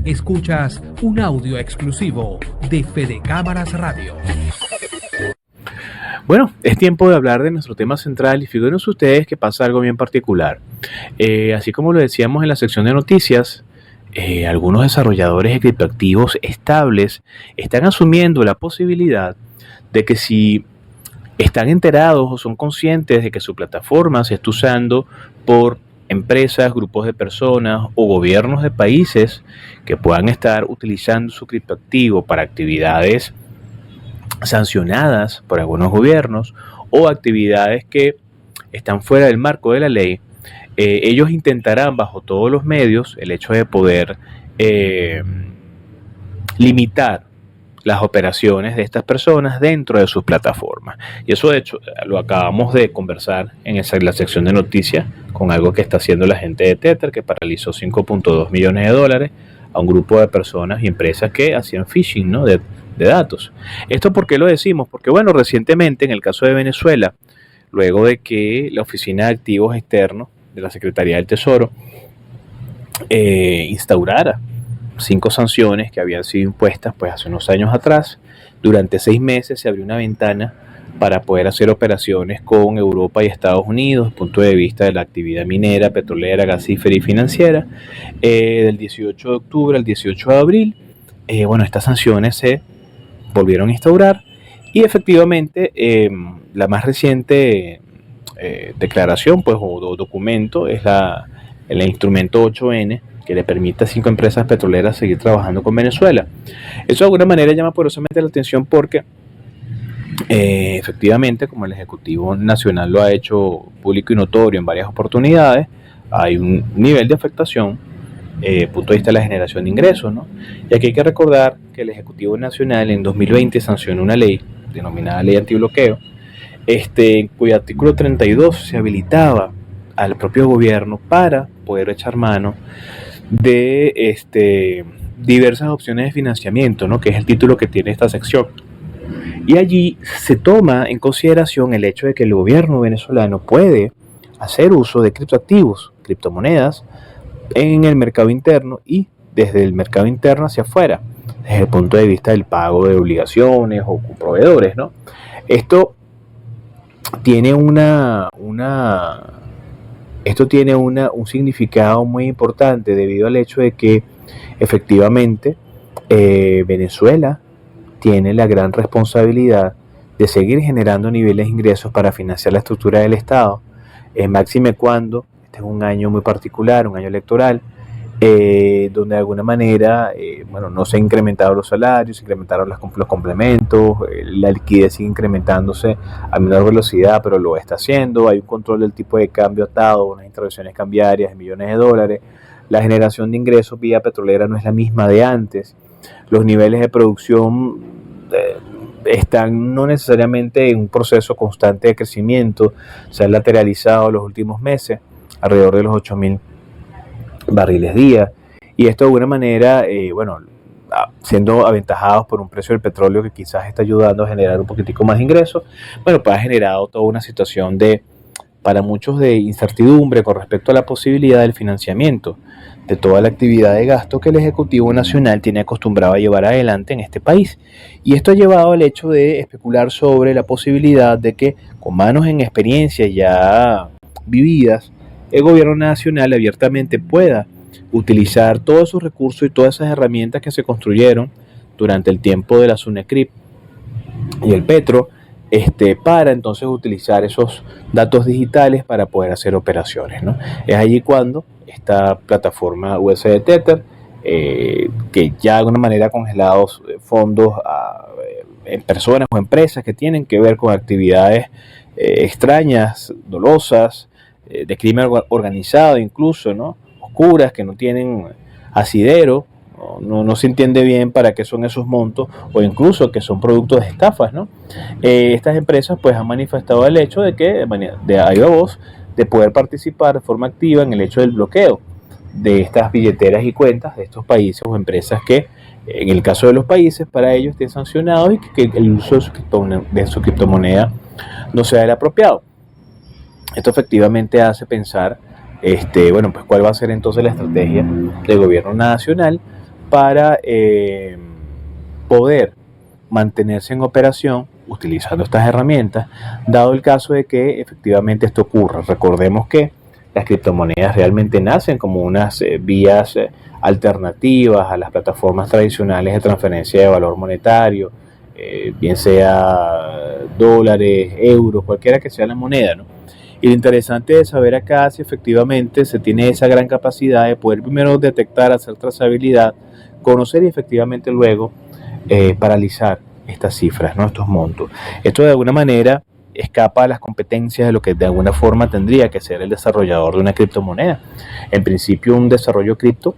Escuchas un audio exclusivo de Fede Cámaras Radio. Bueno, es tiempo de hablar de nuestro tema central y figúrense ustedes que pasa algo bien particular. Así como lo decíamos en la sección de noticias, algunos desarrolladores de criptoactivos estables están asumiendo la posibilidad de que si están enterados o son conscientes de que su plataforma se está usando por empresas, grupos de personas o gobiernos de países que puedan estar utilizando su criptoactivo para actividades sancionadas por algunos gobiernos o actividades que están fuera del marco de la ley, ellos intentarán bajo todos los medios el hecho de poder limitar las operaciones de estas personas dentro de sus plataformas. Y eso de hecho lo acabamos de conversar en la sección de noticias con algo que está haciendo la gente de Tether, que paralizó $5.2 millones a un grupo de personas y empresas que hacían phishing, ¿no?, de datos. ¿Esto por qué lo decimos? Porque bueno, recientemente en el caso de Venezuela, luego de que la Oficina de Activos Externos de la Secretaría del Tesoro instaurara 5 sanciones que habían sido impuestas pues hace unos años atrás. Durante 6 meses se abrió una ventana para poder hacer operaciones con Europa y Estados Unidos desde el punto de vista de la actividad minera, petrolera, gasífera y financiera. Del 18 de octubre al 18 de abril, estas sanciones se volvieron a instaurar y efectivamente la más reciente declaración pues, o documento es el instrumento 8N, que le permite a 5 empresas petroleras seguir trabajando con Venezuela. Eso de alguna manera llama poderosamente la atención porque efectivamente, como el Ejecutivo Nacional lo ha hecho público y notorio en varias oportunidades, hay un nivel de afectación desde el punto de vista de la generación de ingresos, ¿no? Y aquí hay que recordar que el Ejecutivo Nacional en 2020 sancionó una ley denominada Ley Antibloqueo, cuyo artículo 32 se habilitaba al propio gobierno para poder echar mano de diversas opciones de financiamiento, ¿no?, que es el título que tiene esta sección. Y allí se toma en consideración el hecho de que el gobierno venezolano puede hacer uso de criptoactivos, criptomonedas, en el mercado interno y desde el mercado interno hacia afuera, desde el punto de vista del pago de obligaciones o proveedores, ¿no? Esto tiene un significado muy importante debido al hecho de que efectivamente Venezuela tiene la gran responsabilidad de seguir generando niveles de ingresos para financiar la estructura del Estado, máxime cuando este es un año muy particular, un año electoral, donde de alguna manera no se han incrementado los salarios, se incrementaron los complementos, la liquidez sigue incrementándose a menor velocidad, pero lo está haciendo, hay un control del tipo de cambio atado, unas intervenciones cambiarias de millones de dólares, la generación de ingresos vía petrolera no es la misma de antes, los niveles de producción están no necesariamente en un proceso constante de crecimiento, se han lateralizado los últimos meses, alrededor de los 8.000 barriles día, y esto de alguna manera, siendo aventajados por un precio del petróleo que quizás está ayudando a generar un poquitico más de ingresos, pues ha generado toda una situación para muchos de incertidumbre con respecto a la posibilidad del financiamiento de toda la actividad de gasto que el Ejecutivo Nacional tiene acostumbrado a llevar adelante en este país. Y esto ha llevado al hecho de especular sobre la posibilidad de que, con manos en experiencias ya vividas, el gobierno nacional abiertamente pueda utilizar todos sus recursos y todas esas herramientas que se construyeron durante el tiempo de la SUNECRIP y el Petro, para entonces utilizar esos datos digitales para poder hacer operaciones, ¿no? Es allí cuando esta plataforma USD Tether, que ya de alguna manera ha congelado fondos en personas o empresas que tienen que ver con actividades extrañas, dolosas, de crimen organizado incluso, ¿no?, oscuras, que no tienen asidero, no se entiende bien para qué son esos montos, o incluso que son productos de estafas, ¿no? Estas empresas pues han manifestado el hecho de que de ahí a voz de poder participar de forma activa en el hecho del bloqueo de estas billeteras y cuentas de estos países o empresas que, en el caso de los países, para ellos estén sancionados y que el uso de su criptomoneda no sea el apropiado. Esto efectivamente hace pensar, pues cuál va a ser entonces la estrategia del gobierno nacional para poder mantenerse en operación utilizando estas herramientas, dado el caso de que efectivamente esto ocurra. Recordemos que las criptomonedas realmente nacen como unas vías alternativas a las plataformas tradicionales de transferencia de valor monetario, bien sea dólares, euros, cualquiera que sea la moneda, ¿no? Y lo interesante de saber acá si efectivamente se tiene esa gran capacidad de poder primero detectar, hacer trazabilidad, conocer y efectivamente luego paralizar estas cifras, ¿no? Estos montos. Esto de alguna manera escapa a las competencias de lo que de alguna forma tendría que ser el desarrollador de una criptomoneda. En principio, un desarrollo cripto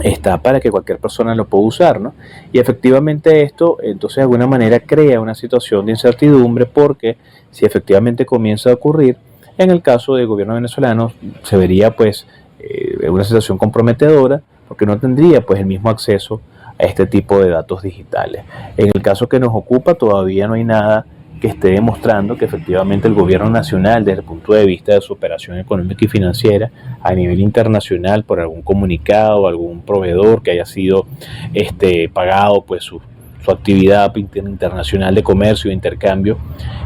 está para que cualquier persona lo pueda usar, ¿no? Y efectivamente esto, entonces de alguna manera crea una situación de incertidumbre, porque si efectivamente comienza a ocurrir, en el caso del gobierno venezolano se vería pues una situación comprometedora, porque no tendría pues el mismo acceso a este tipo de datos digitales. En el caso que nos ocupa, todavía no hay nada que esté demostrando que efectivamente el gobierno nacional, desde el punto de vista de su operación económica y financiera a nivel internacional, por algún comunicado, algún proveedor que haya sido pagado pues su actividad internacional de comercio e intercambio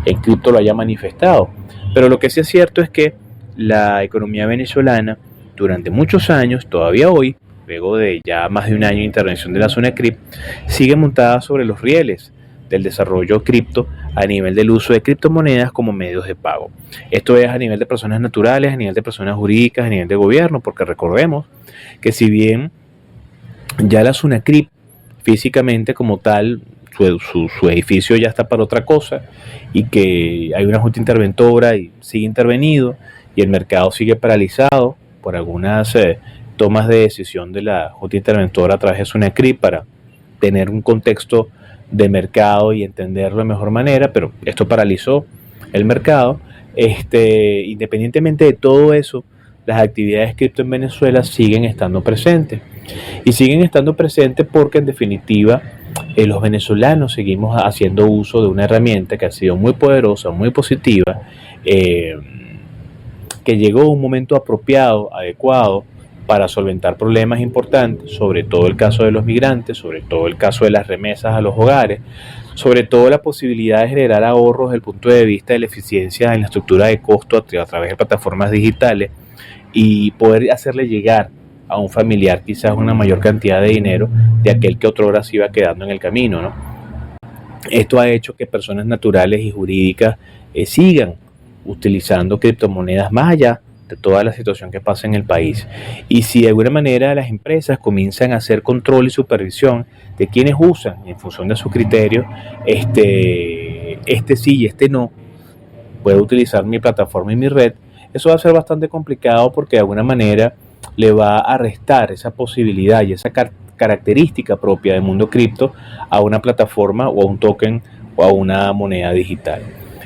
en cripto, lo haya manifestado. Pero lo que sí es cierto es que la economía venezolana durante muchos años, todavía hoy, luego de ya más de un año de intervención de la zona cripto, sigue montada sobre los rieles del desarrollo cripto a nivel del uso de criptomonedas como medios de pago. Esto es a nivel de personas naturales, a nivel de personas jurídicas, a nivel de gobierno, porque recordemos que si bien ya la Sunacrip físicamente como tal, su edificio ya está para otra cosa, y que hay una junta interventora y sigue intervenido y el mercado sigue paralizado por algunas tomas de decisión de la junta interventora a través de Sunacrip para tener un contexto de mercado y entenderlo de mejor manera, pero esto paralizó el mercado. Independientemente de todo eso, las actividades cripto en Venezuela siguen estando presentes. Y siguen estando presentes porque en definitiva los venezolanos seguimos haciendo uso de una herramienta que ha sido muy poderosa, muy positiva, que llegó a un momento apropiado, adecuado, para solventar problemas importantes, sobre todo el caso de los migrantes, sobre todo el caso de las remesas a los hogares, sobre todo la posibilidad de generar ahorros desde el punto de vista de la eficiencia en la estructura de costo a través de plataformas digitales, y poder hacerle llegar a un familiar quizás una mayor cantidad de dinero de aquel que otrora se iba quedando en el camino, ¿no? Esto ha hecho que personas naturales y jurídicas sigan utilizando criptomonedas más allá de toda la situación que pasa en el país. Y si de alguna manera las empresas comienzan a hacer control y supervisión de quienes usan en función de su criterio, sí y este no, puedo utilizar mi plataforma y mi red, eso va a ser bastante complicado, porque de alguna manera le va a restar esa posibilidad y esa característica propia del mundo cripto a una plataforma o a un token o a una moneda digital.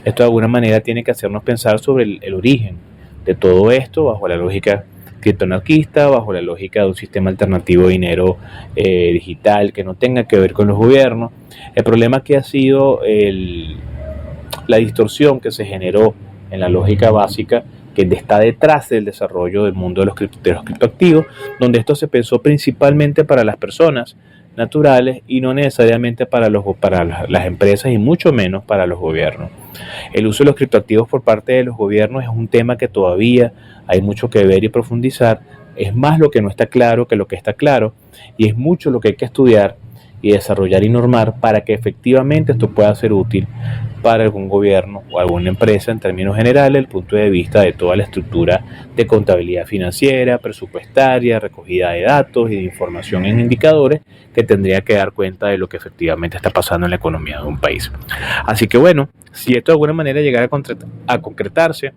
Esto de alguna manera tiene que hacernos pensar sobre el origen de todo esto, bajo la lógica criptoanarquista, bajo la lógica de un sistema alternativo de dinero digital que no tenga que ver con los gobiernos. El problema que ha sido la distorsión que se generó en la lógica básica que está detrás del desarrollo del mundo de los criptoactivos, donde esto se pensó principalmente para las personas naturales y no necesariamente para las empresas, y mucho menos para los gobiernos. El uso de los criptoactivos por parte de los gobiernos es un tema que todavía hay mucho que ver y profundizar. Es más lo que no está claro que lo que está claro, y es mucho lo que hay que estudiar y desarrollar y normar para que efectivamente esto pueda ser útil para algún gobierno o alguna empresa en términos generales, desde el punto de vista de toda la estructura de contabilidad financiera, presupuestaria, recogida de datos y de información en indicadores que tendría que dar cuenta de lo que efectivamente está pasando en la economía de un país. Así que bueno, si esto de alguna manera llegara a concretarse,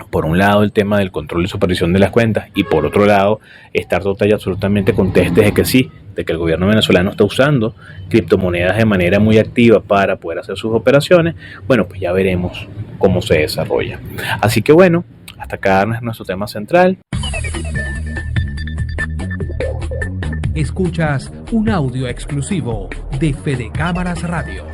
por un lado el tema del control y supervisión de las cuentas, y por otro lado estar total y absolutamente contestes de que sí, de que el gobierno venezolano está usando criptomonedas de manera muy activa para poder hacer sus operaciones, bueno, pues ya veremos cómo se desarrolla. Así que bueno, hasta acá es nuestro tema central. Escuchas un audio exclusivo de Fede Cámaras Radio.